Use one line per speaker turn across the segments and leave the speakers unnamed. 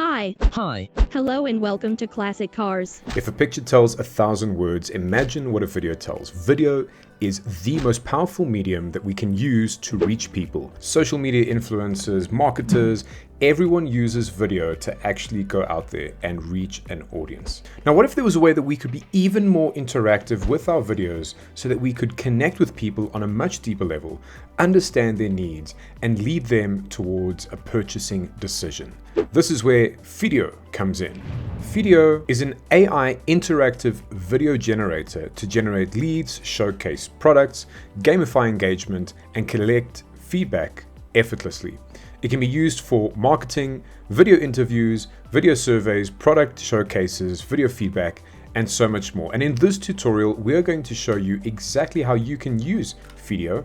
Hi.
Hi.
Hello and welcome to Classic Cars.
If a picture tells 1,000 words, imagine what a video tells. Video is the most powerful medium that we can use to reach people. Social media influencers, marketers, everyone uses video to actually go out there and reach an audience. Now, what if there was a way that we could be even more interactive with our videos so that we could connect with people on a much deeper level, understand their needs, and lead them towards a purchasing decision? This is where Feedeo comes in. Feedeo is an AI interactive video generator to generate leads, showcase products, gamify engagement, and collect feedback effortlessly. It can be used for marketing, video interviews, video surveys, product showcases, video feedback, and so much more. And in this tutorial, we're going to show you exactly how you can use Feedeo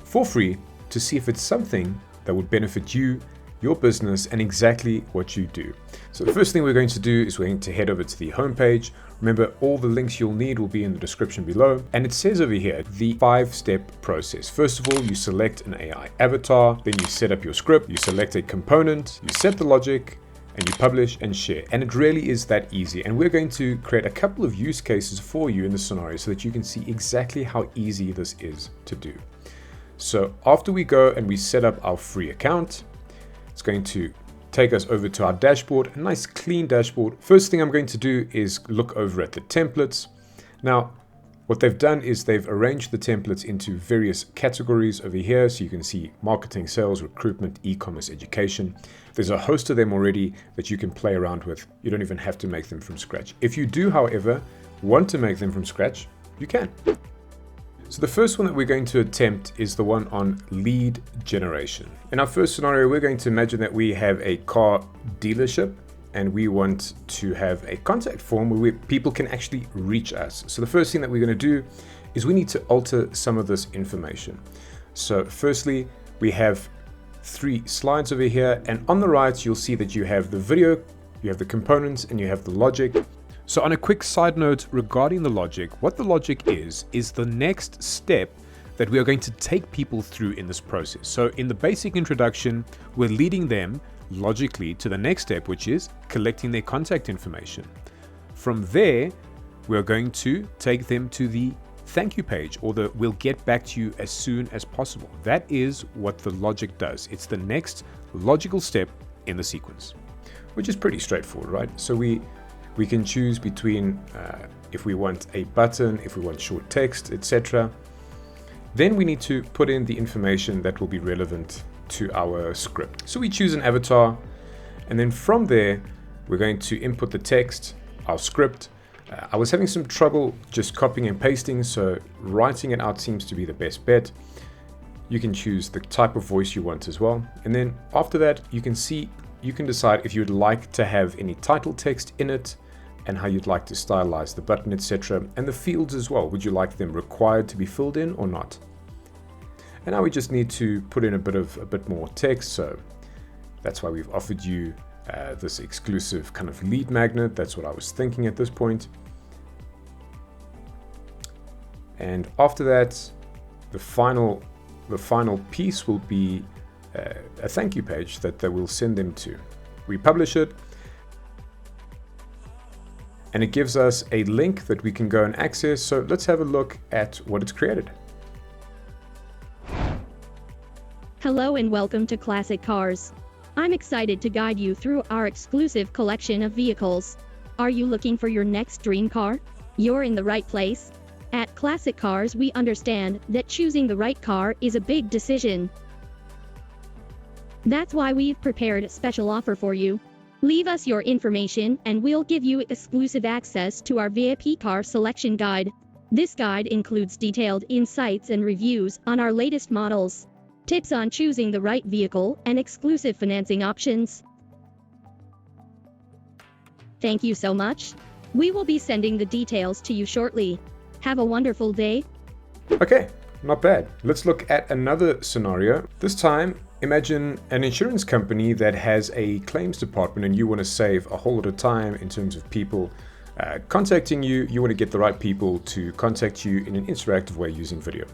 for free to see if it's something that would benefit you, your business, and exactly what you do. So the first thing we're going to do is we're going to head over to the homepage. Remember, all the links you'll need will be in the description below. And it says over here, the 5-step process. First of all, you select an AI avatar, then you set up your script, you select a component, you set the logic, and you publish and share. And it really is that easy. And we're going to create a couple of use cases for you in the scenario so that you can see exactly how easy this is to do. So after we go and we set up our free account, it's going to take us over to our dashboard, a nice clean dashboard. First thing I'm going to do is look over at the templates. Now, what they've done is they've arranged the templates into various categories over here. So you can see marketing, sales, recruitment, e-commerce, education. There's a host of them already that you can play around with. You don't even have to make them from scratch. If you do, however, want to make them from scratch, you can. So the first one that we're going to attempt is the one on lead generation. In our first scenario, we're going to imagine that we have a car dealership and we want to have a contact form where people can actually reach us. So the first thing that we're going to do is we need to alter some of this information. So firstly, we have 3 slides over here, and on the right, you'll see that you have the video, you have the components, and you have the logic. So on a quick side note regarding the logic, what the logic is the next step that we are going to take people through in this process. So in the basic introduction, we're leading them logically to the next step, which is collecting their contact information. From there, we're going to take them to the thank you page, or the we'll get back to you as soon as possible. That is what the logic does. It's the next logical step in the sequence, which is pretty straightforward, right? So we can choose between if we want a button, if we want short text, etc. Then we need to put in the information that will be relevant to our script. So we choose an avatar, and then from there, we're going to input the text, our script. I was having some trouble just copying and pasting, so writing it out seems to be the best bet. You can choose the type of voice you want as well. And then after that, you can decide if you'd like to have any title text in it, and how you'd like to stylize the button, etc. And the fields as well. Would you like them required to be filled in or not? And now we just need to put in a bit more text. So that's why we've offered you this exclusive kind of lead magnet. That's what I was thinking at this point. And after that, the final piece will be a thank you page that we'll send them to. We publish it, and it gives us a link that we can go and access. So let's have a look at what it's created.
Hello and welcome to Classic Cars. I'm excited to guide you through our exclusive collection of vehicles. Are you looking for your next dream car? You're in the right place. At Classic Cars, we understand that choosing the right car is a big decision. That's why we've prepared a special offer for you. Leave us your information and we'll give you exclusive access to our VIP car selection guide. This guide includes detailed insights and reviews on our latest models, tips on choosing the right vehicle, and exclusive financing options. Thank you so much. We will be sending the details to you shortly. Have a wonderful day.
Okay, not bad. Let's look at another scenario. This time, imagine an insurance company that has a claims department and you want to save a whole lot of time in terms of people contacting you. You want to get the right people to contact you in an interactive way using video.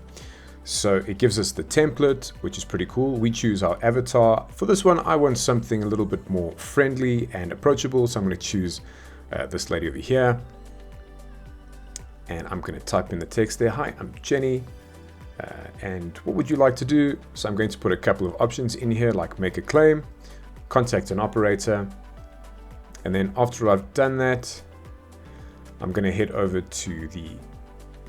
So it gives us the template, which is pretty cool. We choose our avatar. For this one, I want something a little bit more friendly and approachable. So I'm going to choose this lady over here. And I'm going to type in the text there. Hi, I'm Jenny. And what would you like to do? So I'm going to put a couple of options in here, like make a claim, contact an operator. And then after I've done that, I'm going to head over to the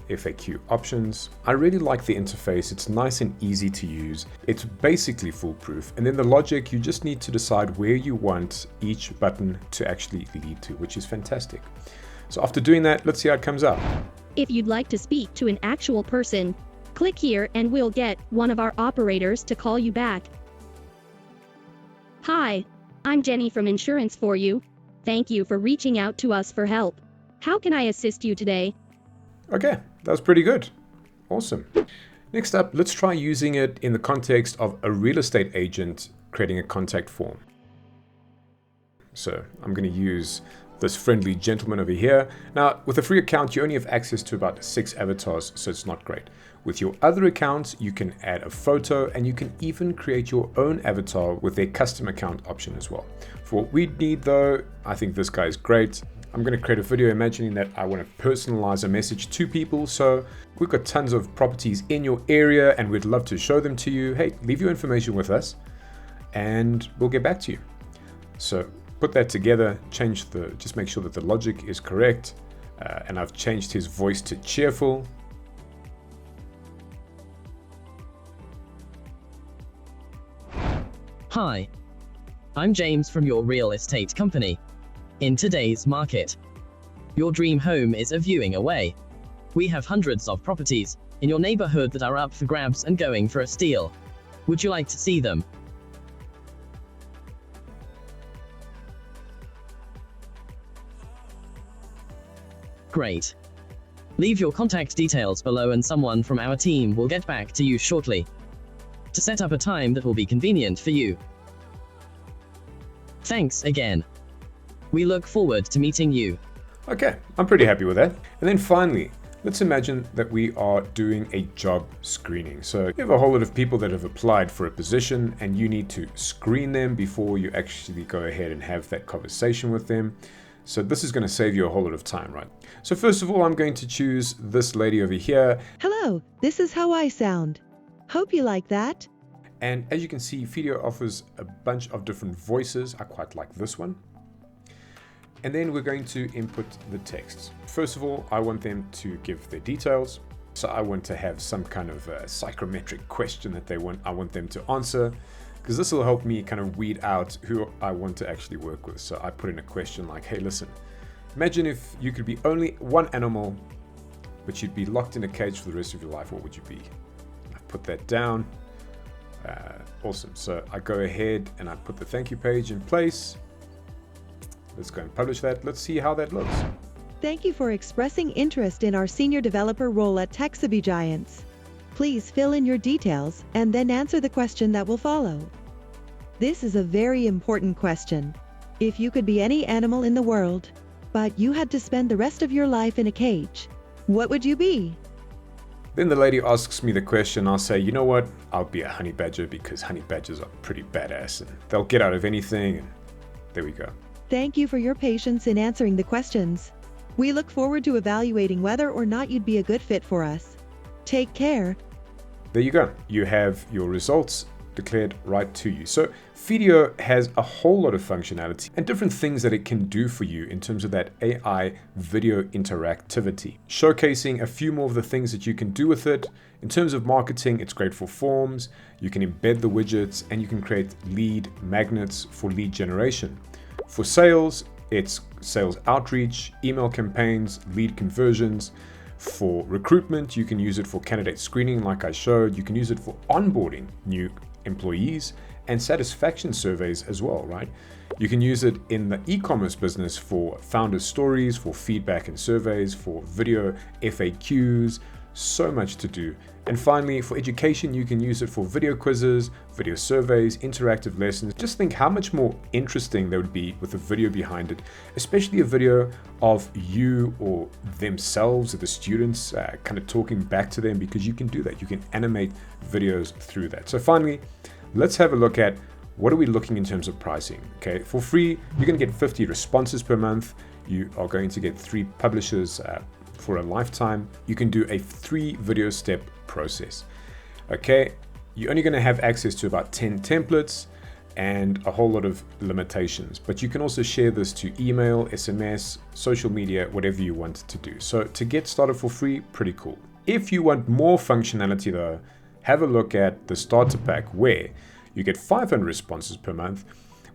FAQ options. I really like the interface. It's nice and easy to use. It's basically foolproof. And then the logic, you just need to decide where you want each button to actually lead to, which is fantastic. So after doing that, let's see how it comes out.
If you'd like to speak to an actual person, click here and we'll get one of our operators to call you back. Hi, I'm Jenny from Insurance for You. Thank you for reaching out to us for help. How can I assist you today?
Okay, that was pretty good. Awesome. Next up, let's try using it in the context of a real estate agent creating a contact form. So I'm going to use this friendly gentleman over here. Now, with a free account, you only have access to about 6 avatars, so it's not great. With your other accounts, you can add a photo and you can even create your own avatar with their custom account option as well. For what we need though, I think this guy is great. I'm going to create a video imagining that I want to personalize a message to people. So we've got tons of properties in your area and we'd love to show them to you. Hey, leave your information with us and we'll get back to you. So put that together, just make sure that the logic is correct. And I've changed his voice to cheerful.
Hi, I'm James from your real estate company. In today's market, your dream home is a viewing away. We have hundreds of properties in your neighborhood that are up for grabs and going for a steal. Would you like to see them? Great. Leave your contact details below and someone from our team will get back to you shortly to set up a time that will be convenient for you. Thanks again. We look forward to meeting you.
Okay, I'm pretty happy with that. And then finally, let's imagine that we are doing a job screening. So you have a whole lot of people that have applied for a position and you need to screen them before you actually go ahead and have that conversation with them. So this is going to save you a whole lot of time, right? So first of all, I'm going to choose this lady over here.
Hello, this is how I sound. Hope you like that.
And as you can see, Feedeo offers a bunch of different voices. I quite like this one. And then we're going to input the texts. First of all, I want them to give their details. So I want to have some kind of a psychometric question that I want them to answer, because this will help me kind of weed out who I want to actually work with. So I put in a question like, hey, listen, imagine if you could be only one animal, but you'd be locked in a cage for the rest of your life. What would you be? I put that down. Awesome. So I go ahead and I put the thank you page in place. Let's go and publish that. Let's see how that looks.
Thank you for expressing interest in our senior developer role at Texaby Giants. Please fill in your details and then answer the question that will follow. This is a very important question. If you could be any animal in the world, but you had to spend the rest of your life in a cage, what would you be?
Then the lady asks me the question. I'll say, you know what? I'll be a honey badger because honey badgers are pretty badass and they'll get out of anything. And there we go.
Thank you for your patience in answering the questions. We look forward to evaluating whether or not you'd be a good fit for us. Take care.
There you go. You have your results declared right to you. So Feedeo has a whole lot of functionality and different things that it can do for you in terms of that AI video interactivity, showcasing a few more of the things that you can do with it. In terms of marketing, it's great for forms. You can embed the widgets and you can create lead magnets for lead generation. For sales, it's sales outreach, email campaigns, lead conversions. For recruitment, you can use it for candidate screening like I showed. You can use it for onboarding new employees and satisfaction surveys as well, right? You can use it in the e-commerce business for founder stories, for feedback and surveys, for video FAQs, so much to do. And finally, for education, you can use it for video quizzes, video surveys, interactive lessons. Just think how much more interesting they would be with a video behind it, especially a video of you or themselves or the students kind of talking back to them, because you can do that. You can animate videos through that. So finally, let's have a look at what are we looking in terms of pricing. Okay, for free, you're going to get 50 responses per month. You are going to get 3 publishers for a lifetime. You can do a 3 video step process. Okay, you're only going to have access to about 10 templates and a whole lot of limitations, but you can also share this to email, SMS, social media, whatever you want to do. So to get started for free, pretty cool. If you want more functionality though, have a look at the starter pack, where you get 500 responses per month,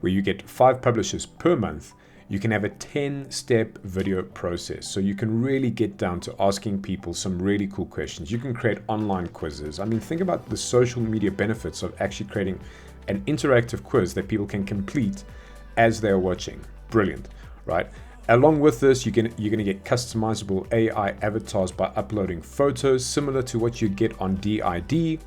where you get 5 publishers per month. You can have a 10-step video process. So you can really get down to asking people some really cool questions. You can create online quizzes. I mean, think about the social media benefits of actually creating an interactive quiz that people can complete as they're watching. Brilliant, right? Along with this, you're going to get customizable AI avatars by uploading photos, similar to what you get on DID.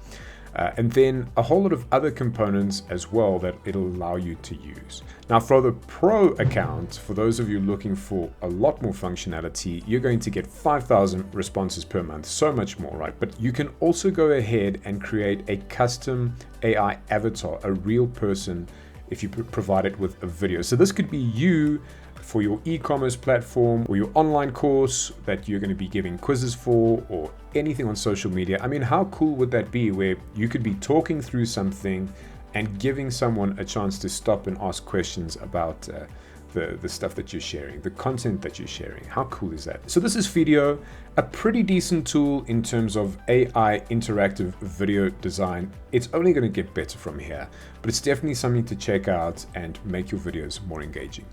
And then a whole lot of other components as well that it'll allow you to use. Now for the Pro account, for those of you looking for a lot more functionality, you're going to get 5,000 responses per month, so much more, right? But you can also go ahead and create a custom AI avatar, a real person, if you provide it with a video. So this could be you for your e-commerce platform or your online course that you're going to be giving quizzes for, or anything on social media. I mean, how cool would that be, where you could be talking through something and giving someone a chance to stop and ask questions about the stuff that you're sharing, the content that you're sharing. How cool is that? So this is Feedeo, a pretty decent tool in terms of AI interactive video design. It's only going to get better from here, but it's definitely something to check out and make your videos more engaging.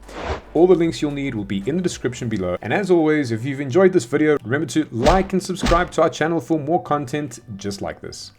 All the links you'll need will be in the description below. And as always, if you've enjoyed this video, remember to like and subscribe to our channel for more content just like this.